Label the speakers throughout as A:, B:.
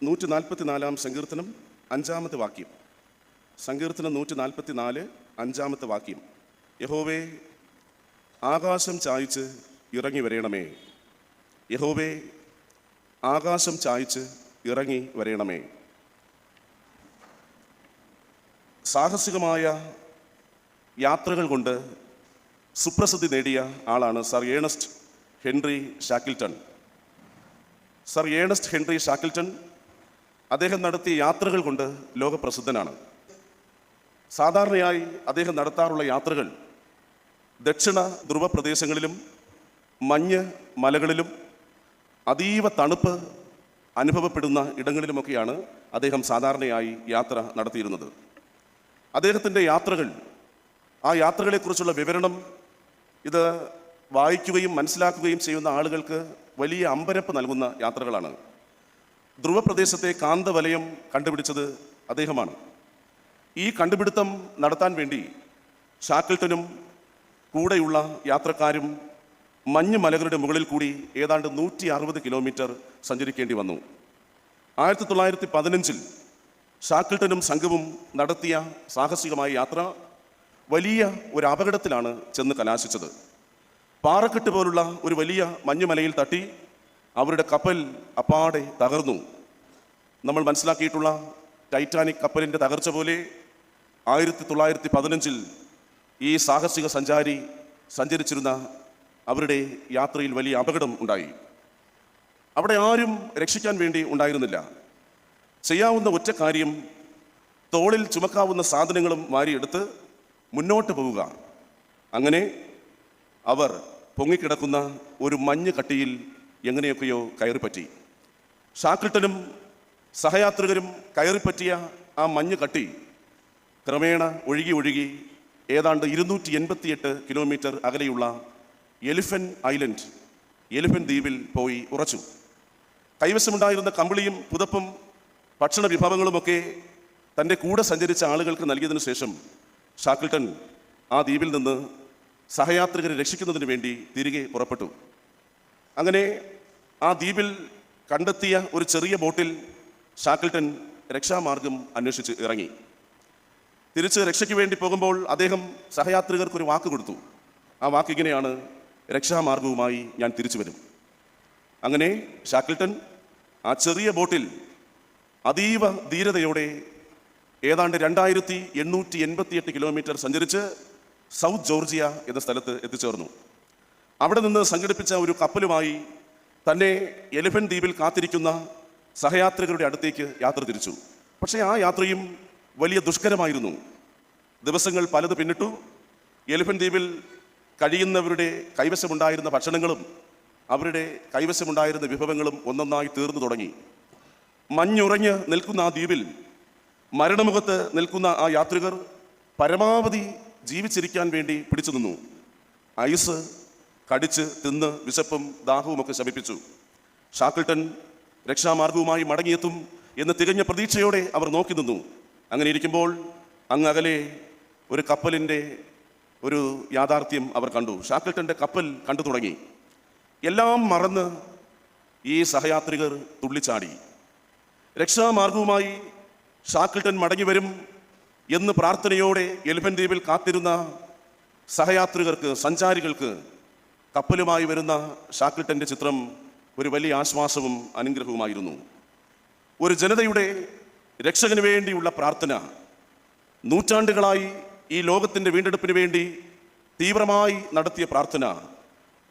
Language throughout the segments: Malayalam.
A: 144 സങ്കീർത്തനം 5-ാമത്തെ വാക്യം. സങ്കീർത്തനം 144 5-ാമത്തെ വാക്യം. യഹോവേ, ആകാശം ചായിച്ച് ഇറങ്ങി വരേണമേ. യഹോവേ, ആകാശം ചായിച്ച് ഇറങ്ങി വരേണമേ. സാഹസികമായ യാത്രകൾ കൊണ്ട് സുപ്രസിദ്ധി നേടിയ ആളാണ് sir Ernest Henry Shackleton. Sir Ernest Henry Shackleton അദ്ദേഹം നടത്തിയ യാത്രകൾ കൊണ്ട് ലോകപ്രസിദ്ധനാണ്. സാധാരണയായി അദ്ദേഹം നടത്താറുള്ള യാത്രകൾ ദക്ഷിണ ധ്രുവ പ്രദേശങ്ങളിലും മഞ്ഞ് മലകളിലും അതീവ തണുപ്പ് അനുഭവപ്പെടുന്ന ഇടങ്ങളിലുമൊക്കെയാണ് അദ്ദേഹം സാധാരണയായി യാത്ര നടത്തിയിരുന്നത്. അദ്ദേഹത്തിൻ്റെ യാത്രകൾ, ആ യാത്രകളെക്കുറിച്ചുള്ള വിവരണം ഇത് വായിക്കുകയും മനസ്സിലാക്കുകയും ചെയ്യുന്ന ആളുകൾക്ക് വലിയ അമ്പരപ്പ് നൽകുന്ന യാത്രകളാണ്. ധ്രുവപ്രദേശത്തെ കാന്തവലയം കണ്ടുപിടിച്ചത് അദ്ദേഹമാണ്. ഈ കണ്ടുപിടുത്തം നടത്താൻ വേണ്ടി ഷാക്കിൾട്ടനും കൂടെയുള്ള യാത്രക്കാരും മഞ്ഞ് മലകളുടെ മുകളിൽ കൂടി ഏതാണ്ട് 160 കിലോമീറ്റർ സഞ്ചരിക്കേണ്ടി വന്നു. 1915 ഷാക്കിൾട്ടനും സംഘവും നടത്തിയ സാഹസികമായ യാത്ര വലിയ ഒരു അപകടത്തിലാണ് ചെന്ന് കലാശിച്ചത്. പാറക്കെട്ട് പോലുള്ള ഒരു വലിയ മഞ്ഞുമലയിൽ തട്ടി അവരുടെ കപ്പൽ അപ്പാടെ തകർന്നു. നമ്മൾ മനസ്സിലാക്കിയിട്ടുള്ള ടൈറ്റാനിക് കപ്പലിൻ്റെ തകർച്ച പോലെ 1915 ഈ സാഹസിക സഞ്ചാരി സഞ്ചരിച്ചിരുന്ന അവരുടെ യാത്രയിൽ വലിയ അപകടം ഉണ്ടായി. അവിടെ ആരും രക്ഷിക്കാൻ വേണ്ടി ഉണ്ടായിരുന്നില്ല. ചെയ്യാവുന്ന ഒറ്റ കാര്യം തോളിൽ ചുമക്കാവുന്ന സാധനങ്ങളും വാരിയെടുത്ത് മുന്നോട്ട് പോവുക. അങ്ങനെ അവർ പൊങ്ങിക്കിടക്കുന്ന ഒരു മഞ്ഞ് കട്ടിയിൽ എങ്ങനെയൊക്കെയോ കയറിപ്പറ്റി. ഷാക്കിൾട്ടനും സഹയാത്രികരും കയറിപ്പറ്റിയ ആ മഞ്ഞ് കട്ടി ക്രമേണ ഒഴുകി ഏതാണ്ട് 288 കിലോമീറ്റർ അകലെയുള്ള എലിഫന്റ് ഐലൻഡ്, എലിഫന്റ് ദ്വീപിൽ പോയി ഉറച്ചു. കൈവശമുണ്ടായിരുന്ന കമ്പിളിയും പുതപ്പും ഭക്ഷണ വിഭവങ്ങളുമൊക്കെ തൻ്റെ കൂടെ സഞ്ചരിച്ച ആളുകൾക്ക് നൽകിയതിനു ശേഷം ഷാക്കിൾട്ടൺ ആ ദ്വീപിൽ നിന്ന് സഹയാത്രികരെ രക്ഷിക്കുന്നതിന് വേണ്ടി തിരികെ പുറപ്പെട്ടു. അങ്ങനെ ആ ദ്വീപിൽ കണ്ടെത്തിയ ഒരു ചെറിയ ബോട്ടിൽ ഷാക്കിൾട്ടൺ രക്ഷാമാർഗം അന്വേഷിച്ച് ഇറങ്ങി. തിരിച്ച് രക്ഷയ്ക്ക് വേണ്ടി പോകുമ്പോൾ അദ്ദേഹം സഹയാത്രികർക്കൊരു വാക്ക് കൊടുത്തു. ആ വാക്ക് ഇങ്ങനെയാണ്: രക്ഷാമാർഗവുമായി ഞാൻ തിരിച്ചു വരും. അങ്ങനെ ഷാക്കിൾട്ടൺ ആ ചെറിയ ബോട്ടിൽ അതീവ ധീരതയോടെ ഏതാണ്ട് 2888 കിലോമീറ്റർ സഞ്ചരിച്ച് സൗത്ത് ജോർജിയ എന്ന സ്ഥലത്ത് എത്തിച്ചേർന്നു. അവിടെ നിന്ന് സംഘടിപ്പിച്ച ഒരു കപ്പലുമായി തന്നെ എലിഫന്റ് ദ്വീപിൽ കാത്തിരിക്കുന്ന സഹയാത്രികരുടെ അടുത്തേക്ക് യാത്ര തിരിച്ചു. പക്ഷേ ആ യാത്രയും വലിയ ദുഷ്കരമായിരുന്നു. ദിവസങ്ങൾ പലത് പിന്നിട്ടു. എലിഫന്റ് ദ്വീപിൽ കഴിയുന്നവരുടെ കൈവശമുണ്ടായിരുന്ന ഭക്ഷണങ്ങളും അവരുടെ കൈവശമുണ്ടായിരുന്ന വിഭവങ്ങളും ഒന്നൊന്നായി തീർന്നു തുടങ്ങി. മഞ്ഞുറഞ്ഞ് നിൽക്കുന്ന ആ ദ്വീപിൽ മരണമുഖത്ത് നിൽക്കുന്ന ആ യാത്രികർ പരമാവധി ജീവിച്ചിരിക്കാൻ വേണ്ടി പിടിച്ചു നിന്നു. ഐസ് കടിച്ച് തിന്ന് വിശപ്പും ദാഹവുമൊക്കെ ശമിപ്പിച്ചു. ഷാക്കിൾട്ടൺ രക്ഷാമാർഗവുമായി മടങ്ങിയെത്തും എന്ന് തികഞ്ഞ പ്രതീക്ഷയോടെ അവർ നോക്കി നിന്നു. അങ്ങനെ ഇരിക്കുമ്പോൾ അങ്ങ് അകലെ ഒരു കപ്പലിൻ്റെ ഒരു യാഥാർത്ഥ്യം അവർ കണ്ടു. ഷാക്കിൾട്ടൻ്റെ കപ്പൽ കണ്ടു തുടങ്ങി. എല്ലാം മറന്ന് ഈ സഹയാത്രികർ തുള്ളിച്ചാടി. രക്ഷാമാർഗവുമായി ഷാക്കിൾട്ടൺ മടങ്ങി വരും എന്ന് പ്രാർത്ഥനയോടെ എലിഫന്റ് ദ്വീപിൽ കാത്തിരുന്ന സഹയാത്രികർക്ക്, സഞ്ചാരികൾക്ക് കപ്പലുമായി വരുന്ന ഷാക്കിൾട്ടൻ്റെ ചിത്രം ഒരു വലിയ ആശ്വാസവും അനുഗ്രഹവുമായിരുന്നു. ഒരു ജനതയുടെ രക്ഷകന് വേണ്ടിയുള്ള പ്രാർത്ഥന, നൂറ്റാണ്ടുകളായി ഈ ലോകത്തിൻ്റെ വീണ്ടെടുപ്പിന് വേണ്ടി തീവ്രമായി നടത്തിയ പ്രാർത്ഥന,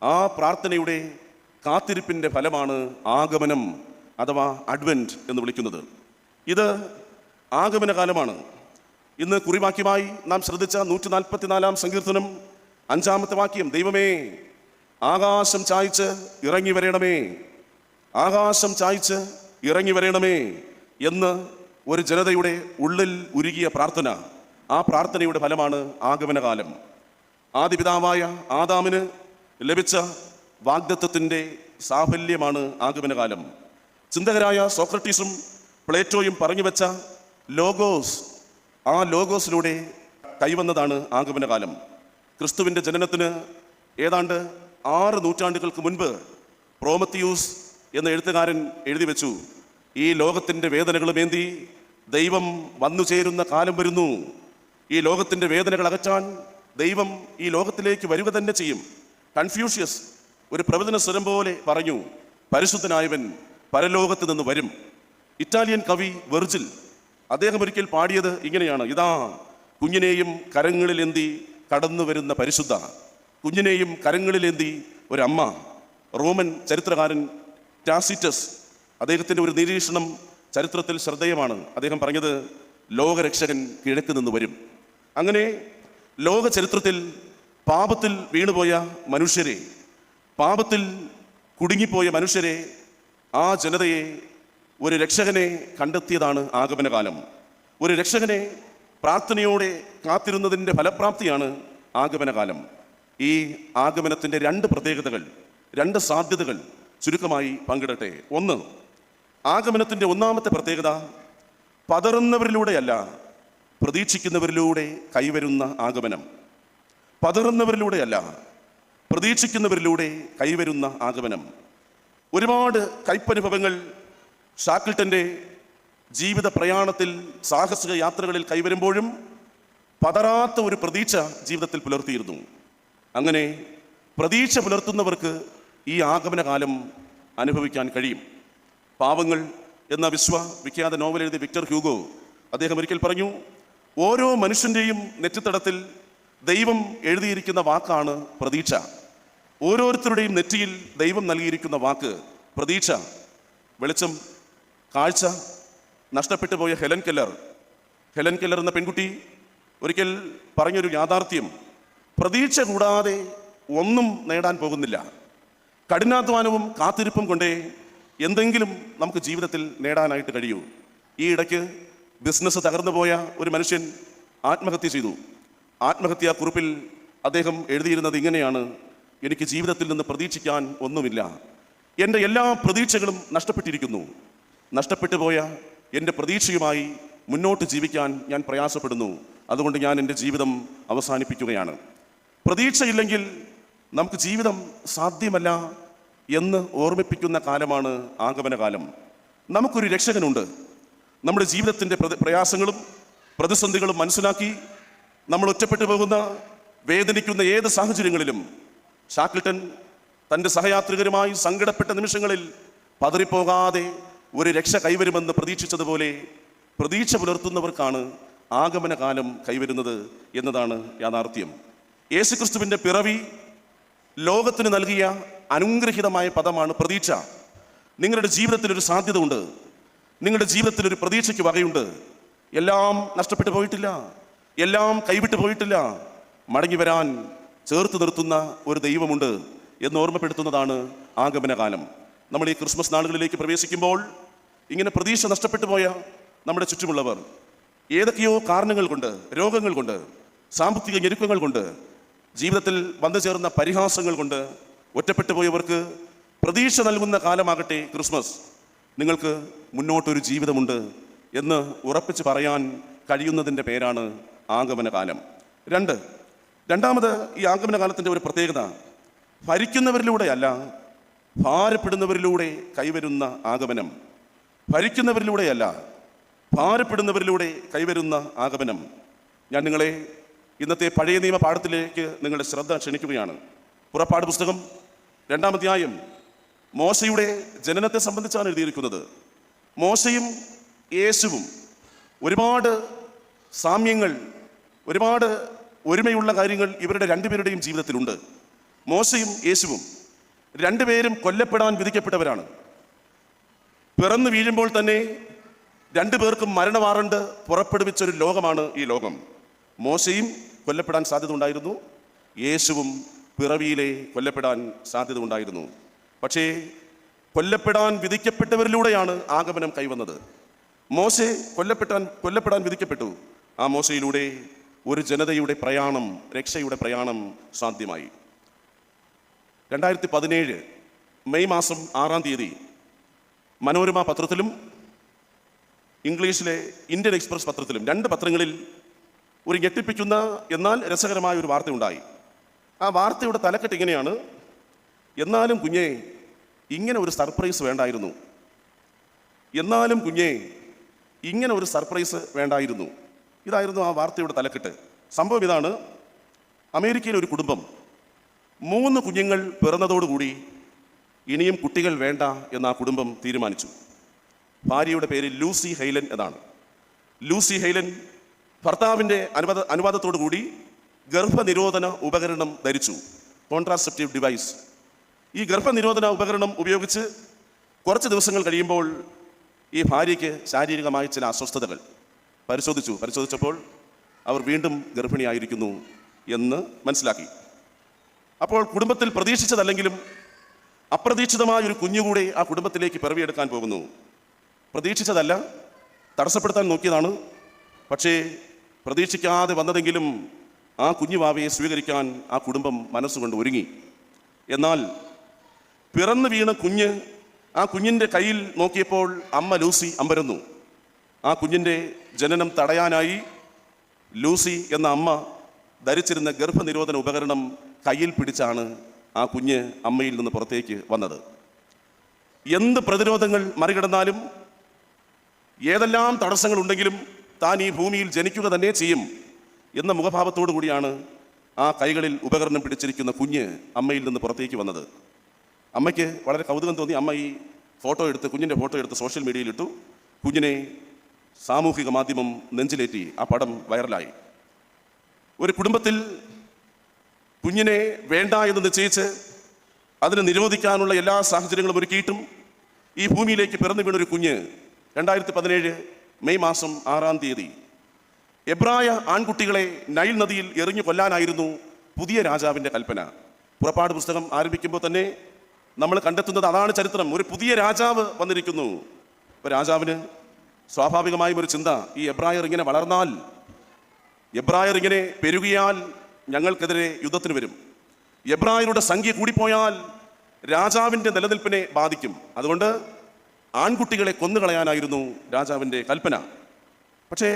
A: ആ പ്രാർത്ഥനയുടെ കാത്തിരിപ്പിൻ്റെ ഫലമാണ് ആഗമനം അഥവാ അഡ്വെന്റ് എന്ന് വിളിക്കുന്നത്. ഇത് ആഗമനകാലമാണ്. ഇന്ന് കുറിവാക്യമായി നാം ശ്രദ്ധിച്ച 144 സങ്കീർത്തനം 5-ാമത്തെ വാക്യം: ദൈവമേ, ആകാശം ചായിച്ച് ഇറങ്ങി വരേണമേ, ആകാശം ചായിച്ച് ഇറങ്ങി വരേണമേ എന്ന് ഒരു ജനതയുടെ ഉള്ളിൽ ഉരുകിയ പ്രാർത്ഥന. ആ പ്രാർത്ഥനയുടെ ഫലമാണ് ആഗമനകാലം. ആദിപിതാവായ ആദാമിന് ലഭിച്ച വാഗ്ദത്തത്തിൻ്റെ സാഫല്യമാണ് ആഗമനകാലം. ചിന്തകരായ സോക്രട്ടീസും പ്ലേറ്റോയും പറഞ്ഞു വെച്ച ലോഗോസ്, ആ ലോഗോസിലൂടെ കൈവന്നതാണ് ആഗമനകാലം. ക്രിസ്തുവിൻ്റെ ജനനത്തിന് ഏതാണ്ട് 6 നൂറ്റാണ്ടുകൾക്ക് മുൻപ് പ്രോമത്തിയൂസ് എന്ന എഴുത്തുകാരൻ എഴുതി വെച്ചു: ഈ ലോകത്തിൻ്റെ വേദനകളുമേന്തി ദൈവം വന്നു ചേരുന്ന കാലം വരുന്നു. ഈ ലോകത്തിൻ്റെ വേദനകൾ അകറ്റാൻ ദൈവം ഈ ലോകത്തിലേക്ക് വരിക തന്നെ ചെയ്യും. കൺഫ്യൂഷ്യസ് ഒരു പ്രവചന സ്വരം പോലെ പറഞ്ഞു, പരിശുദ്ധനായവൻ പരലോകത്ത് നിന്ന് വരും. ഇറ്റാലിയൻ കവി വെർജിൽ അദ്ദേഹം ഒരിക്കൽ പാടിയത് ഇങ്ങനെയാണ്: ഇതാ കുഞ്ഞിനെയും കരങ്ങളിലേന്തി കടന്നു വരുന്ന പരിശുദ്ധ, കുഞ്ഞിനെയും കരങ്ങളിലേന്തി ഒരമ്മ. റോമൻ ചരിത്രകാരൻ ടാസിറ്റസ് അദ്ദേഹത്തിൻ്റെ ഒരു നിരീക്ഷണം ചരിത്രത്തിൽ ശ്രദ്ധേയമാണ്. അദ്ദേഹം പറഞ്ഞത്, ലോകരക്ഷകൻ കിഴക്ക് നിന്ന് വരും. അങ്ങനെ ലോക ചരിത്രത്തിൽ പാപത്തിൽ വീണുപോയ മനുഷ്യരെ, പാപത്തിൽ കുടുങ്ങിപ്പോയ മനുഷ്യരെ, ആ ജനതയെ ഒരു രക്ഷകനെ കണ്ടെത്തിയതാണ് ആഗമനകാലം. ഒരു രക്ഷകനെ പ്രാർത്ഥനയോടെ കാത്തിരുന്നതിൻ്റെ ഫലപ്രാപ്തിയാണ് ആഗമനകാലം. ഈ ആഗമനത്തിൻ്റെ രണ്ട് പ്രത്യേകതകൾ, രണ്ട് സാധ്യതകൾ ചുരുക്കമായി പങ്കിടട്ടെ. ഒന്ന്, ആഗമനത്തിൻ്റെ ഒന്നാമത്തെ പ്രത്യേകത പതറുന്നവരിലൂടെയല്ല, പ്രതീക്ഷിക്കുന്നവരിലൂടെ കൈവരുന്ന ആഗമനം. പതറുന്നവരിലൂടെയല്ല, പ്രതീക്ഷിക്കുന്നവരിലൂടെ കൈവരുന്ന ആഗമനം. ഒരുപാട് കയ്പനുഭവങ്ങൾ ഷാക്കിൾട്ടൻ്റെ ജീവിത പ്രയാണത്തിൽ, സാഹസിക യാത്രകളിൽ കൈവരുമ്പോഴും പതറാത്ത ഒരു പ്രതീക്ഷ ജീവിതത്തിൽ പുലർത്തിയിരുന്നു. അങ്ങനെ പ്രതീക്ഷ പുലർത്തുന്നവർക്ക് ഈ ആഗമനകാലം അനുഭവിക്കാൻ കഴിയും. പാവങ്ങൾ എന്ന വിഖ്യാത നോവൽ എഴുതിയ വിക്ടർ ഹ്യൂഗോ അദ്ദേഹം ഒരിക്കൽ പറഞ്ഞു, ഓരോ മനുഷ്യൻ്റെയും നെറ്റിത്തടത്തിൽ ദൈവം എഴുതിയിരിക്കുന്ന വാക്കാണ് പ്രതീക്ഷ. ഓരോരുത്തരുടെയും നെറ്റിയിൽ ദൈവം നൽകിയിരിക്കുന്ന വാക്ക് പ്രതീക്ഷ. വെളിച്ചം, കാഴ്ച നഷ്ടപ്പെട്ടു പോയ ഹെലൻ കെല്ലർ എന്ന പെൺകുട്ടി ഒരിക്കൽ പറഞ്ഞൊരു യാഥാർത്ഥ്യം, പ്രതീക്ഷ കൂടാതെ ഒന്നും നേടാൻ പോകുന്നില്ല. കഠിനാധ്വാനവും കാത്തിരിപ്പും കൊണ്ടേ എന്തെങ്കിലും നമുക്ക് ജീവിതത്തിൽ നേടാനായിട്ട് കഴിയൂ. ഈ ഇടയ്ക്ക് ബിസിനസ് തകർന്നു പോയ ഒരു മനുഷ്യൻ ആത്മഹത്യ ചെയ്തു. ആത്മഹത്യാ കുറിപ്പിൽ അദ്ദേഹം എഴുതിയിരുന്നത് ഇങ്ങനെയാണ്: എനിക്ക് ജീവിതത്തിൽ നിന്ന് പ്രതീക്ഷിക്കാൻ ഒന്നുമില്ല, എൻ്റെ എല്ലാ പ്രതീക്ഷകളും നഷ്ടപ്പെട്ടിരിക്കുന്നു. നഷ്ടപ്പെട്ടു പോയ എൻ്റെ പ്രതീക്ഷയുമായി മുന്നോട്ട് ജീവിക്കാൻ ഞാൻ പ്രയാസപ്പെടുന്നു. അതുകൊണ്ട് ഞാൻ എൻ്റെ ജീവിതം അവസാനിപ്പിക്കുകയാണ്. പ്രതീക്ഷയില്ലെങ്കിൽ നമുക്ക് ജീവിതം സാധ്യമല്ല എന്ന് ഓർമ്മിപ്പിക്കുന്ന കാലമാണ് ആഗമനകാലം. നമുക്കൊരു രക്ഷകനുണ്ട്. നമ്മുടെ ജീവിതത്തിൻ്റെ പ്രയാസങ്ങളും പ്രതിസന്ധികളും മനസ്സിലാക്കി നമ്മൾ ഒറ്റപ്പെട്ടു പോകുന്ന, വേദനിക്കുന്ന ഏത് സാഹചര്യങ്ങളിലും ഷാക്കിൾട്ടൻ തൻ്റെ സഹയാത്രികരുമായി സങ്കടപ്പെട്ട നിമിഷങ്ങളിൽ പതറിപ്പോകാതെ ഒരു രക്ഷ കൈവരുമെന്ന് പ്രതീക്ഷിച്ചതുപോലെ പ്രതീക്ഷ പുലർത്തുന്നവർക്കാണ് ആഗമനകാലം കൈവരുന്നത് എന്നതാണ് യാഥാർത്ഥ്യം. യേശുക്രിസ്തുവിൻ്റെ പിറവി ലോകത്തിന് നൽകിയ അനുഗ്രഹീതമായ പദമാണ് പ്രതീക്ഷ. നിങ്ങളുടെ ജീവിതത്തിലൊരു സാധ്യത ഉണ്ട്, നിങ്ങളുടെ ജീവിതത്തിലൊരു പ്രതീക്ഷയ്ക്ക് വകയുണ്ട്. എല്ലാം നഷ്ടപ്പെട്ടു പോയിട്ടില്ല, എല്ലാം കൈവിട്ടു പോയിട്ടില്ല. മടങ്ങി വരാൻ ചേർത്ത് നിർത്തുന്ന ഒരു ദൈവമുണ്ട് എന്ന് ഓർമ്മപ്പെടുത്തുന്നതാണ് ആഗമനകാലം. നമ്മൾ ഈ ക്രിസ്മസ് നാളുകളിലേക്ക് പ്രവേശിക്കുമ്പോൾ ഇങ്ങനെ പ്രതീക്ഷ നഷ്ടപ്പെട്ടു പോയ നമ്മുടെ ചുറ്റുമുള്ളവർ ഏതൊക്കെയോ കാരണങ്ങൾ കൊണ്ട്, രോഗങ്ങൾ കൊണ്ട്, സാമ്പത്തിക ഞെരുക്കങ്ങൾ കൊണ്ട്, ജീവിതത്തിൽ വന്നു ചേർന്ന പരിഹാസങ്ങൾ കൊണ്ട് ഒറ്റപ്പെട്ടു പോയവർക്ക് പ്രതീക്ഷ നൽകുന്ന കാലമാകട്ടെ ക്രിസ്മസ്. നിങ്ങൾക്ക് മുന്നോട്ടൊരു ജീവിതമുണ്ട് എന്ന് ഉറപ്പിച്ച് പറയാൻ കഴിയുന്നതിൻ്റെ പേരാണ് ആഗമനകാലം. രണ്ടാമത്, ഈ ആഗമനകാലത്തിൻ്റെ ഒരു പ്രത്യേകത ഭരിക്കുന്നവരിലൂടെയല്ല, ഭാരപ്പെടുന്നവരിലൂടെ കൈവരുന്ന ആഗമനം. ഭരിക്കുന്നവരിലൂടെയല്ല, ഭാരപ്പെടുന്നവരിലൂടെ കൈവരുന്ന ആഗമനം. ഞാൻ നിങ്ങളെ ഇന്നത്തെ പഴയ നിയമ പാഠത്തിലേക്ക് നിങ്ങളുടെ ശ്രദ്ധ ക്ഷണിക്കുകയാണ്. പുറപ്പാട് പുസ്തകം 2-ാം അധ്യായം മോശയുടെ ജനനത്തെ സംബന്ധിച്ചാണ് എഴുതിയിരിക്കുന്നത്. മോശയും യേശുവും ഒരുപാട് സാമ്യങ്ങൾ, ഒരുപാട് ഒരുമയുള്ള കാര്യങ്ങൾ ഇവരുടെ രണ്ടുപേരുടെയും ജീവിതത്തിലുണ്ട്. മോശയും യേശുവും രണ്ടുപേരും കൊല്ലപ്പെടാൻ വിധിക്കപ്പെട്ടവരാണ്. പിറന്നു വീഴുമ്പോൾ തന്നെ രണ്ടുപേർക്കും മരണ വാറണ്ട് പുറപ്പെടുവിച്ചൊരു ലോകമാണ് ഈ ലോകം. മോശയും കൊല്ലപ്പെടാൻ സാധ്യത ഉണ്ടായിരുന്നു, യേശുവും പിറവിയിലെ കൊല്ലപ്പെടാൻ സാധ്യത ഉണ്ടായിരുന്നു. പക്ഷേ കൊല്ലപ്പെടാൻ വിധിക്കപ്പെട്ടവരിലൂടെയാണ് ആഗമനം കൈവന്നത്. മോശെ കൊല്ലപ്പെടാൻ വിധിക്കപ്പെട്ടു. ആ മോശയിലൂടെ ഒരു ജനതയുടെ പ്രയാണം, രക്ഷയുടെ പ്രയാണം സാധ്യമായി. 2017 മെയ് മാസം 6-ാം തീയതി മനോരമ പത്രത്തിലും ഇംഗ്ലീഷിലെ ഇന്ത്യൻ എക്സ്പ്രസ് പത്രത്തിലും, 2 പത്രങ്ങളിൽ ഒരു ഞെട്ടിപ്പിക്കുന്ന എന്നാൽ രസകരമായ ഒരു വാർത്തയുണ്ടായി. ആ വാർത്തയുടെ തലക്കെട്ട് ഇങ്ങനെയാണ്: എന്നാലും കുഞ്ഞേ, ഇങ്ങനെ ഒരു സർപ്രൈസ് വേണ്ടായിരുന്നു. എന്നാലും കുഞ്ഞേ, ഇങ്ങനെ ഒരു സർപ്രൈസ് വേണ്ടായിരുന്നു. ഇതായിരുന്നു ആ വാർത്തയുടെ തലക്കെട്ട്. സംഭവം ഇതാണ്: അമേരിക്കയിലെ ഒരു കുടുംബം 3 കുഞ്ഞുങ്ങൾ പിറന്നതോടുകൂടി ഇനിയും കുട്ടികൾ വേണ്ട എന്ന് ആ കുടുംബം തീരുമാനിച്ചു. ഭാര്യയുടെ പേര് ലൂസി ഹെയ്ലൻ എന്നാണ്. ലൂസി ഹെയ്ലൻ ഭർത്താവിൻ്റെ അനുവാദത്തോടു കൂടി ഗർഭനിരോധന ഉപകരണം ധരിച്ചു, കോൺട്രാസെപ്റ്റീവ് ഡിവൈസ്. ഈ ഗർഭനിരോധന ഉപകരണം ഉപയോഗിച്ച് കുറച്ച് ദിവസങ്ങൾ കഴിയുമ്പോൾ ഈ ഭാര്യയ്ക്ക് ശാരീരികമായ ചില അസ്വസ്ഥതകൾ. പരിശോധിച്ചപ്പോൾ അവർ വീണ്ടും ഗർഭിണിയായിരിക്കുന്നു എന്ന് മനസ്സിലാക്കി. അപ്പോൾ കുടുംബത്തിൽ പ്രതീക്ഷിച്ചതല്ലെങ്കിലും അപ്രതീക്ഷിതമായ ഒരു കുഞ്ഞുകൂടെ ആ കുടുംബത്തിലേക്ക് പിറവിയെടുക്കാൻ പോകുന്നു. പ്രതീക്ഷിച്ചതല്ല, തടസ്സപ്പെടുത്താൻ നോക്കിയതാണ്. പക്ഷേ പ്രതീക്ഷിക്കാതെ വന്നതെങ്കിലും ആ കുഞ്ഞുവാവയെ സ്വീകരിക്കാൻ ആ കുടുംബം മനസ്സുകൊണ്ട് ഒരുങ്ങി. എന്നാൽ പിറന്നു വീണ കുഞ്ഞ്, ആ കുഞ്ഞിൻ്റെ കയ്യിൽ നോക്കിയപ്പോൾ അമ്മ ലൂസി അമ്പരന്നു. ആ കുഞ്ഞിൻ്റെ ജനനം തടയാനായി ലൂസി എന്ന അമ്മ ധരിച്ചിരുന്ന ഗർഭനിരോധന ഉപകരണം കയ്യിൽ പിടിച്ചാണ് ആ കുഞ്ഞ് അമ്മയിൽ നിന്ന് പുറത്തേക്ക് വന്നത്. എന്ത് പ്രതിരോധങ്ങൾ മറികടന്നാലും, ഏതെല്ലാം തടസ്സങ്ങൾ ഉണ്ടെങ്കിലും താൻ ഈ ഭൂമിയിൽ ജനിക്കുക തന്നെ ചെയ്യും എന്ന മുഖഭാവത്തോടു കൂടിയാണ് ആ കൈകളിൽ ഉപകരണം പിടിച്ചിരിക്കുന്ന കുഞ്ഞ് അമ്മയിൽ നിന്ന് പുറത്തേക്ക് വന്നത്. അമ്മയ്ക്ക് വളരെ കൗതുകം തോന്നി. അമ്മ ഈ കുഞ്ഞിൻ്റെ ഫോട്ടോ എടുത്ത് സോഷ്യൽ മീഡിയയിൽ ഇട്ടു. കുഞ്ഞിനെ സാമൂഹിക മാധ്യമം നെഞ്ചിലേറ്റി. ആ പടം വൈറലായി. ഒരു കുടുംബത്തിൽ കുഞ്ഞിനെ വേണ്ട എന്ന് നിശ്ചയിച്ച് അതിനെ നിരോധിക്കാനുള്ള എല്ലാ സാഹചര്യങ്ങളും ഒരുക്കിയിട്ടും ഈ ഭൂമിയിലേക്ക് പിറന്നു വീണൊരു കുഞ്ഞ് 2017 മെയ് മാസം 6-ാം തീയതി എബ്രായ ആൺകുട്ടികളെ നൈൽ നദിയിൽ എറിഞ്ഞു കൊല്ലാനായിരുന്നു പുതിയ രാജാവിൻ്റെ കൽപ്പന. പുറപ്പാട് പുസ്തകം ആരംഭിക്കുമ്പോൾ തന്നെ നമ്മൾ കണ്ടെത്തുന്നത് അതാണ് ചരിത്രം. ഒരു പുതിയ രാജാവ് വന്നിരിക്കുന്നു. ഇപ്പോൾ രാജാവിന് സ്വാഭാവികമായും ഒരു ചിന്ത: ഈ എബ്രായർ ഇങ്ങനെ വളർന്നാൽ, എബ്രായർ ഇങ്ങനെ പെരുകിയാൽ ഞങ്ങൾക്കെതിരെ യുദ്ധത്തിന് വരും. എബ്രായരുടെ സംഖ്യ കൂടിപ്പോയാൽ രാജാവിൻ്റെ നിലനിൽപ്പിനെ ബാധിക്കും. അതുകൊണ്ട് ആൺകുട്ടികളെ കൊന്നുകളയാനായിരുന്നു രാജാവിൻ്റെ കൽപ്പന. പക്ഷേ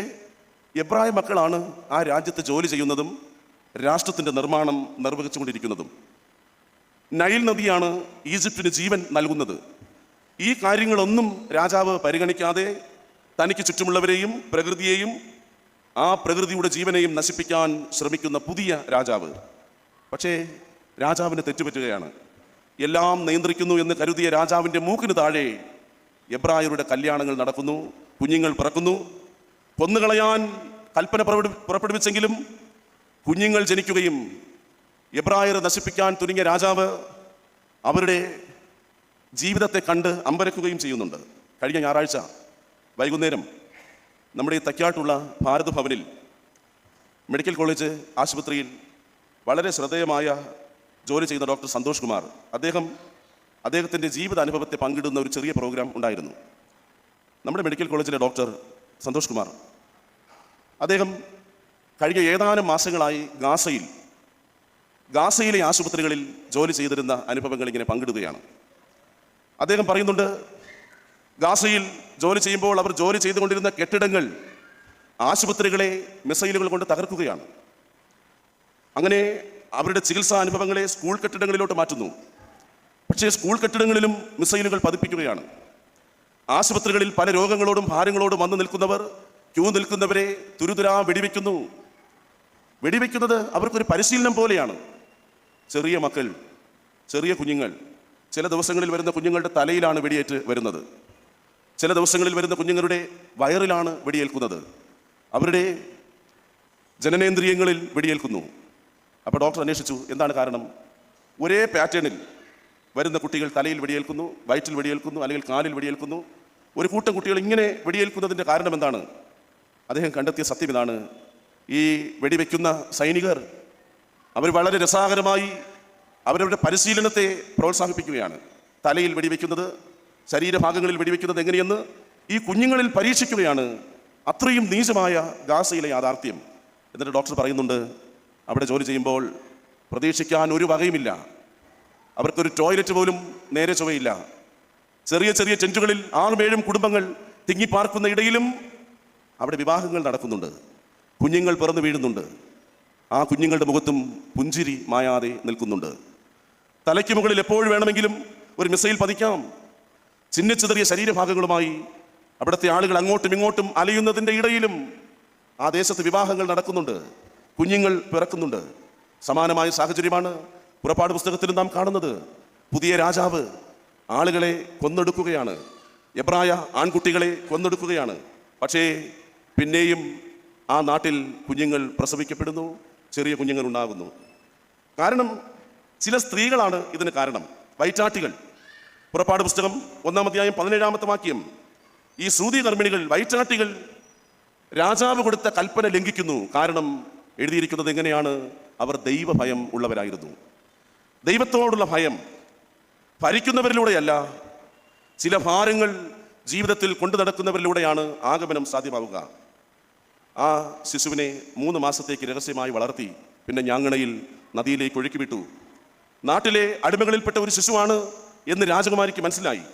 A: എബ്രായ മക്കളാണ് ആ രാജ്യത്ത് ജോലി ചെയ്യുന്നതും രാഷ്ട്രത്തിൻ്റെ നിർമ്മാണം നിർവഹിച്ചുകൊണ്ടിരിക്കുന്നതും. നൈൽ നദിയാണ് ഈജിപ്തിന് ജീവൻ നൽകുന്നത്. ഈ കാര്യങ്ങളൊന്നും രാജാവ് പരിഗണിക്കാതെ തനിക്ക് ചുറ്റുമുള്ളവരെയും പ്രകൃതിയെയും ആ പ്രകൃതിയുടെ ജീവനെയും നശിപ്പിക്കാൻ ശ്രമിക്കുന്ന പുതിയ രാജാവ്. പക്ഷേ രാജാവിന് തെറ്റുപറ്റുകയാണ്. എല്ലാം നിയന്ത്രിക്കുന്നു എന്ന് കരുതിയ രാജാവിൻ്റെ മൂക്കിന് താഴെ എബ്രായരുടെ കല്യാണങ്ങൾ നടക്കുന്നു, കുഞ്ഞുങ്ങൾ പിറക്കുന്നു. കൊന്നുകളയാൻ കൽപ്പന പുറപ്പെടുവിച്ചെങ്കിലും കുഞ്ഞുങ്ങൾ ജനിക്കുകയും എബ്രായരെ നശിപ്പിക്കാൻ തുനിഞ്ഞ രാജാവ് അവരുടെ ജീവിതത്തെ കണ്ട് അമ്പരക്കുകയും ചെയ്യുന്നുണ്ട്. കഴിഞ്ഞ ഞായറാഴ്ച വൈകുന്നേരം നമ്മുടെ ഈ തയ്ക്കാട്ടുള്ള ഭാരത് ഭവനിൽ മെഡിക്കൽ കോളേജ് ആശുപത്രിയിൽ വളരെ ശ്രദ്ധേയമായ ജോലി ചെയ്യുന്ന ഡോക്ടർ സന്തോഷ് കുമാർ, അദ്ദേഹത്തിൻ്റെ ജീവിതാനുഭവത്തെ പങ്കിടുന്ന ഒരു ചെറിയ പ്രോഗ്രാം ഉണ്ടായിരുന്നു. നമ്മുടെ മെഡിക്കൽ കോളേജിലെ ഡോക്ടർ സന്തോഷ് കുമാർ, അദ്ദേഹം കഴിഞ്ഞ ഏതാനും മാസങ്ങളായി ഗാസയിലെ ആശുപത്രികളിൽ ജോലി ചെയ്തിരുന്ന അനുഭവങ്ങൾ ഇങ്ങനെ പങ്കിടുകയാണ്. അദ്ദേഹം പറയുന്നുണ്ട്, ഗാസയിൽ ജോലി ചെയ്യുമ്പോൾ അവർ ജോലി ചെയ്തുകൊണ്ടിരുന്ന കെട്ടിടങ്ങൾ ആശുപത്രികളെ മിസൈലുകൾ കൊണ്ട് തകർക്കുകയാണ്. അങ്ങനെ അവരുടെ ചികിത്സാ അനുഭവങ്ങളെ സ്കൂൾ കെട്ടിടങ്ങളിലോട്ട് മാറ്റുന്നു. പക്ഷേ സ്കൂൾ കെട്ടിടങ്ങളിലും മിസൈലുകൾ പതിപ്പിക്കുകയാണ്. ആശുപത്രികളിൽ പല രോഗങ്ങളോടും ഭാരങ്ങളോടും വന്നു നിൽക്കുന്നവർ, ക്യൂ നിൽക്കുന്നവരെ തുരുതുരാ വെടിവെക്കുന്നു. വെടിവെക്കുന്നത് അവർക്കൊരു പരിശീലനം പോലെയാണ്. ചെറിയ മക്കൾ, ചെറിയ കുഞ്ഞുങ്ങൾ, ചില ദിവസങ്ങളിൽ വരുന്ന കുഞ്ഞുങ്ങളുടെ തലയിലാണ് വെടിയേറ്റ് വരുന്നത്. ചില ദിവസങ്ങളിൽ വരുന്ന കുഞ്ഞുങ്ങളുടെ വയറിലാണ് വെടിയേൽക്കുന്നത്. അവരുടെ ജനനേന്ദ്രിയങ്ങളിൽ വെടിയേൽക്കുന്നു. അപ്പോൾ ഡോക്ടർ അന്വേഷിച്ചു, എന്താണ് കാരണം? ഒരേ പാറ്റേണിൽ വരുന്ന കുട്ടികൾ തലയിൽ വെടിയേൽക്കുന്നു, വയറ്റിൽ വെടിയേൽക്കുന്നു, അല്ലെങ്കിൽ കാലിൽ വെടിയേൽക്കുന്നു. ഒരു കൂട്ടം കുട്ടികൾ ഇങ്ങനെ വെടിയേൽക്കുന്നതിൻ്റെ കാരണം എന്താണ്? അദ്ദേഹം കണ്ടെത്തിയ സത്യം ഇതാണ്: ഈ വെടിവെക്കുന്ന സൈനികർ അവർ വളരെ രസകരമായി അവരവരുടെ പരിശീലനത്തെ പ്രോത്സാഹിപ്പിക്കുകയാണ്. തലയിൽ വെടിവെക്കുന്നത്, ശരീരഭാഗങ്ങളിൽ വെടിവെക്കുന്നത് എങ്ങനെയെന്ന് ഈ കുഞ്ഞുങ്ങളിൽ പരീക്ഷിക്കുകയാണ്. അത്രയും നീചമായ ഗാസയിലെ യാഥാർത്ഥ്യം. എന്നിട്ട് ഡോക്ടർ പറയുന്നുണ്ട്, അവിടെ ജോലി ചെയ്യുമ്പോൾ പ്രതീക്ഷിക്കാൻ ഒരു വകയുമില്ല. അവർക്കൊരു ടോയ്ലറ്റ് പോലും നേരെ ചൊവ്വയില്ല. ചെറിയ ചെറിയ ടെൻറ്റുകളിൽ 6-7 കുടുംബങ്ങൾ തിങ്ങിപ്പാർക്കുന്ന ഇടയിലും അവിടെ വിവാഹങ്ങൾ നടക്കുന്നുണ്ട്, കുഞ്ഞുങ്ങൾ പിറന്നു വീഴുന്നുണ്ട്. ആ കുഞ്ഞുങ്ങളുടെ മുഖത്തും പുഞ്ചിരി മായാതെ നിൽക്കുന്നുണ്ട്. തലയ്ക്ക് മുകളിൽ എപ്പോൾ വേണമെങ്കിലും ഒരു മിസൈൽ പതിക്കാം. ചിന്നിച്ചിതറിയ ശരീരഭാഗങ്ങളുമായി അവിടുത്തെ ആളുകൾ അങ്ങോട്ടും ഇങ്ങോട്ടും അലയുന്നതിൻ്റെ ഇടയിലും ആ ദേശത്ത് വിവാഹങ്ങൾ നടക്കുന്നുണ്ട്, കുഞ്ഞുങ്ങൾ പിറക്കുന്നുണ്ട്. സമാനമായ സാഹചര്യമാണ് പുറപ്പാട് പുസ്തകത്തിൽ നാം കാണുന്നത്. പുതിയ രാജാവ് ആളുകളെ കൊന്നൊടുക്കുകയാണ്, എബ്രായ ആൺകുട്ടികളെ കൊന്നൊടുക്കുകയാണ്. പക്ഷേ പിന്നെയും ആ നാട്ടിൽ കുഞ്ഞുങ്ങൾ പ്രസവിക്കപ്പെടുന്നു, ചെറിയ കുഞ്ഞുങ്ങൾ ഉണ്ടാകുന്നു. കാരണം ചില സ്ത്രീകളാണ് ഇതിന് കാരണം, വൈറ്റാട്ടികൾ. പുറപ്പാട് പുസ്തകം 1-ാം അധ്യായം 17-ാമത്തെ വാക്യം, ഈ സൂതി കർമ്മിണികൾ, വൈറ്റാട്ടികൾ രാജാവ് കൊടുത്ത കൽപ്പന ലംഘിക്കുന്നു. കാരണം എഴുതിയിരിക്കുന്നത് എങ്ങനെയാണ്? അവർ ദൈവഭയം ഉള്ളവരായിരുന്നു. ദൈവത്തോടുള്ള ഭയം. ഭരിക്കുന്നവരിലൂടെയല്ല, ചില ഭാരങ്ങൾ ജീവിതത്തിൽ കൊണ്ടു നടക്കുന്നവരിലൂടെയാണ് ആഗമനം സാധ്യമാവുക. ആ ശിശുവിനെ 3 മാസത്തേക്ക് രഹസ്യമായി വളർത്തി പിന്നെ ഞാങ്ങണയിൽ നദിയിലേക്ക് ഒഴുക്കിവിട്ടു. നാട്ടിലെ അടിമകളിൽപ്പെട്ട ഒരു ശിശുവാണ് എന്ന് രാജകുമാരിക്ക് മനസ്സിലായി.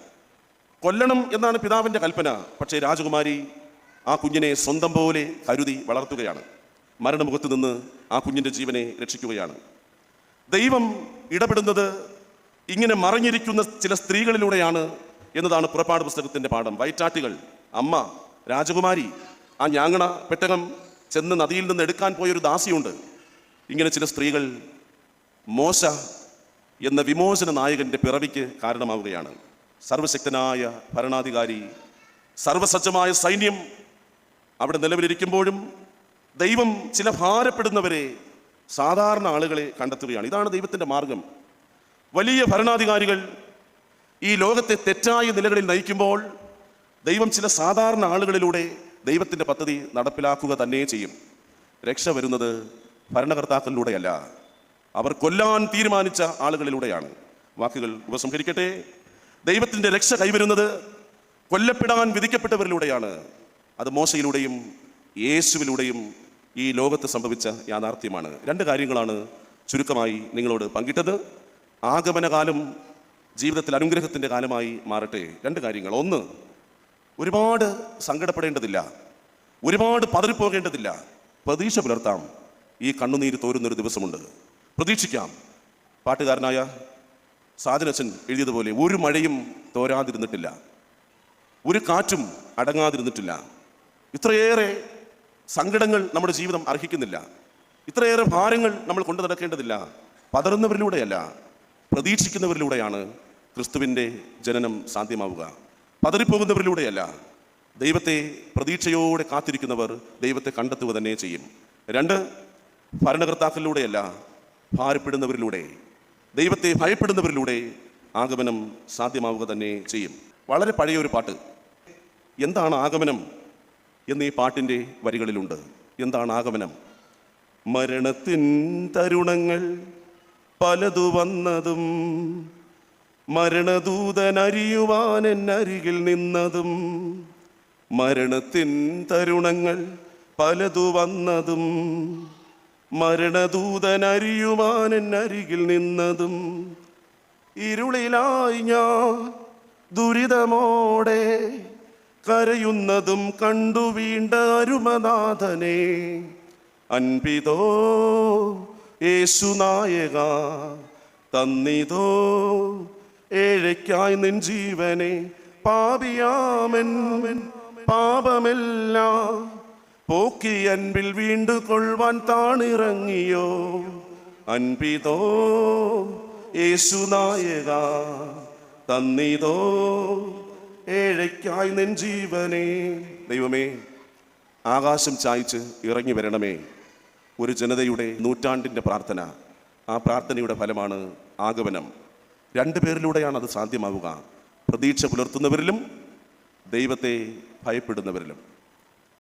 A: കൊല്ലണം എന്നാണ് പിതാവിൻ്റെ കൽപ്പന. പക്ഷേ രാജകുമാരി ആ കുഞ്ഞിനെ സ്വന്തം പോലെ കരുതി വളർത്തുകയാണ്. മരണമുഖത്ത് നിന്ന് ആ കുഞ്ഞിൻ്റെ ജീവനെ രക്ഷിക്കുകയാണ്. ദൈവം ഇടപെടുന്നത് ഇങ്ങനെ മറഞ്ഞിരിക്കുന്ന ചില സ്ത്രീകളിലൂടെയാണ് എന്നതാണ് പുറപ്പാട് പുസ്തകത്തിൻ്റെ പാഠം. വൈറ്റാട്ടികൾ, അമ്മ, രാജകുമാരി, ആ ഞാങ്ങണ പെട്ടകം ചെന്ന് നദിയിൽ നിന്ന് എടുക്കാൻ പോയൊരു ദാസിയുണ്ട്. ഇങ്ങനെ ചില സ്ത്രീകൾ മോശ എന്ന വിമോചന നായകൻ്റെ പിറവിക്ക് കാരണമാവുകയാണ്. സർവശക്തനായ ഭരണാധികാരി, സർവസജ്ജമായ സൈന്യം അവിടെ നിലവിലിരിക്കുമ്പോഴും ദൈവം ചില ഭാരപ്പെടുന്നവരെ, സാധാരണ ആളുകളെ കണ്ടെത്തുകയാണ്. ഇതാണ് ദൈവത്തിൻ്റെ മാർഗം. വലിയ ഭരണാധികാരികൾ ഈ ലോകത്തെ തെറ്റായ നിലകളിൽ നയിക്കുമ്പോൾ ദൈവം ചില സാധാരണ ആളുകളിലൂടെ ദൈവത്തിൻ്റെ പദ്ധതി നടപ്പിലാക്കുക തന്നെ ചെയ്യും. രക്ഷ വരുന്നത് ഭരണകർത്താക്കളിലൂടെയല്ല, അവർ കൊല്ലാൻ തീരുമാനിച്ച ആളുകളിലൂടെയാണ്. വാക്കുകൾ ഉപസംഹരിക്കട്ടെ. ദൈവത്തിൻ്റെ രക്ഷ കൈവരുന്നത് കൊല്ലപ്പെടാൻ വിധിക്കപ്പെട്ടവരിലൂടെയാണ്. അത് മോശയിലൂടെയും യേശുവിലൂടെയും ഈ ലോകത്ത് സംഭവിച്ച യാഥാർത്ഥ്യമാണ്. 2 കാര്യങ്ങളാണ് ചുരുക്കമായി നിങ്ങളോട് പങ്കിട്ടത്. ആഗമനകാലം ജീവിതത്തിൽ അനുഗ്രഹത്തിൻ്റെ കാലമായി മാറട്ടെ. 2 കാര്യങ്ങൾ. 1, ഒരുപാട് സങ്കടപ്പെടേണ്ടതില്ല, ഒരുപാട് പതറിപ്പോകേണ്ടതില്ല. പ്രതീക്ഷ പുലർത്താം. ഈ കണ്ണുനീര് തോരുന്നൊരു ദിവസമുണ്ട്, പ്രതീക്ഷിക്കാം. പാട്ടുകാരനായ സാജനച്ചൻ എഴുതിയതുപോലെ ഒരു മഴയും തോരാതിരുന്നിട്ടില്ല, ഒരു കാറ്റും അടങ്ങാതിരുന്നിട്ടില്ല. ഇത്രയേറെ സങ്കടങ്ങൾ നമ്മുടെ ജീവിതം അർഹിക്കുന്നില്ല, ഇത്രയേറെ ഭാരങ്ങൾ നമ്മൾ കൊണ്ടു നടക്കേണ്ടതില്ല. പതറുന്നവരിലൂടെയല്ല, പ്രതീക്ഷിക്കുന്നവരിലൂടെയാണ് ക്രിസ്തുവിൻ്റെ ജനനം സാധ്യമാവുക. പതറിപ്പോകുന്നവരിലൂടെയല്ല, ദൈവത്തെ പ്രതീക്ഷയോടെ കാത്തിരിക്കുന്നവർ ദൈവത്തെ കണ്ടെത്തുക തന്നെ ചെയ്യും. 2, ഭരണകർത്താക്കളിലൂടെയല്ല, ഭാരപ്പെടുന്നവരിലൂടെ, ദൈവത്തെ ഭയപ്പെടുന്നവരിലൂടെ ആഗമനം സാധ്യമാവുക തന്നെ ചെയ്യും. വളരെ പഴയൊരു പാട്ട്. എന്താണ് ആഗമനം എന്നീ പാട്ടിൻ്റെ വരികളിലുണ്ട്. എന്താണ് ആഗമനം? മരണത്തിൻ തരുണങ്ങൾ പലതു വന്നതും, മരണദൂതനരിയുവാൻ എന്നരികിൽ നിന്നതും. മരണത്തിൻ തരുണങ്ങൾ പലതു വന്നതും, മരണദൂതനരിയുവാൻ എന്നരികിൽ നിന്നതും. ഇരുളിലായി ഞാൻ ദുരിതമോടെ കരയുന്നതും കണ്ടു വീണ്ട അരുമനാഥനെ. അൻപിതോ യേശുനായക തന്നിതോ ഏഴയ്ക്കായി നിൻ ജീവനെ. പാപിയാമൻ പാപമെല്ലാം പോക്കി അൻപിൽ വീണ്ടു കൊള്ളുവാൻ താണിറങ്ങിയോ. അൻപിതോ യേശുനായക തന്നിതോ ഏഴയ്ക്കായി നിൻ ജീവനെ. ദൈവമേ, ആകാശം ചായ്ച്ച് ഇറങ്ങി വരണമേ. ഒരു ജനതയുടെ നൂറ്റാണ്ടിൻ്റെ പ്രാർത്ഥന. ആ പ്രാർത്ഥനയുടെ ഫലമാണ് ആഗമനം. 2 പേരിലൂടെയാണ് അത് സാധ്യമാവുക. പ്രതീക്ഷ പുലർത്തുന്നവരിലും ദൈവത്തെ ഭയപ്പെടുന്നവരിലും.